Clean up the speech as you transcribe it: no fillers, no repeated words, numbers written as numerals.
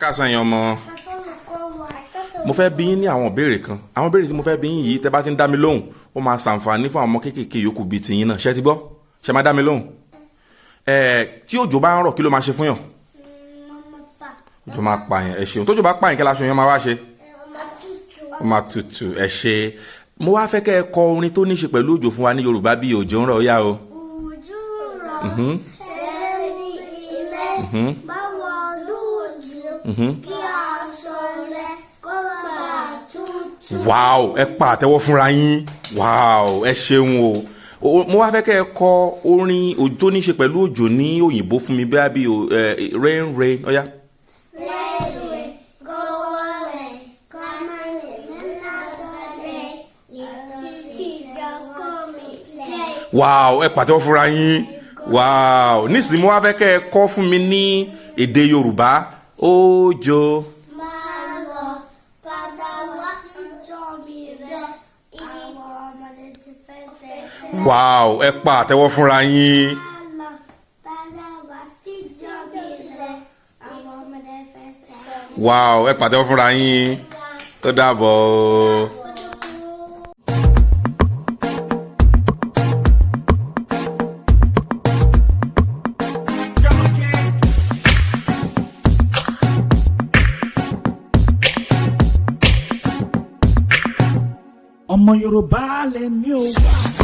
káàsán yẹn ọmọ mo fẹ́ bí yín ní àwọn ìbéèrè kan àwọn ìbéèrè tí mo fẹ́ bí yín yìí tẹ́ bá ti ń dá mi lóhùn ó máa ṣàǹfààní fún àwọn ọmọ kéékèèké yòókù bíi tiyín náà ṣé ti gbọ́ ṣé máa dá mi lóhùn tí òjò bá ń rọ̀ kí ló máa ṣe fún yàn òjò máa pa yẹn ẹ ṣeun tójò bá pa yẹn kí láṣọ yẹn máa wá ṣe ó máa tutù ẹ ṣe mo wá fẹ́ kẹ́ ẹ kọ orin tó ní ṣe pẹ̀lú òjò fún wa ní Yorùbá bíi òjò ń rọ̀ ó yá o. Òjò rọ̀ sẹ́ni ilẹ̀ báwo lójú kí aṣọ rẹ̀ kó bá tutù. wáò ẹ pa àtẹ́wọ́ fúnra yín wáò ẹ ṣeun o mo wá fẹ́ kẹ́ ẹ kọ orin tó ní ṣe pẹ̀lú òjò ní òyìnbó fún mi bíi rain ó yá. Wow, ẹ pàtẹ́wọ́ fúnra yín wow nísìnyí mo wá fẹ́ kẹ́ ẹ kọ́ fún mi ní èdè Yorùbá òjò. Máa lọ padà wá síjọ́ mi rẹ̀ àwọn ọmọdé ti fẹ́ tẹ̀tẹ̀. Wow, ẹ pàtẹ́wọ́ fúnra yín. Máa lọ padà wá síjọ́ mi rẹ̀ àwọn ọmọdé fẹ́ tẹ̀tẹ̀. Wow, ẹ pàtẹ́wọ́ fúnra yín tó dàbọ̀ o. ọmọ Yorùbá lèmi o.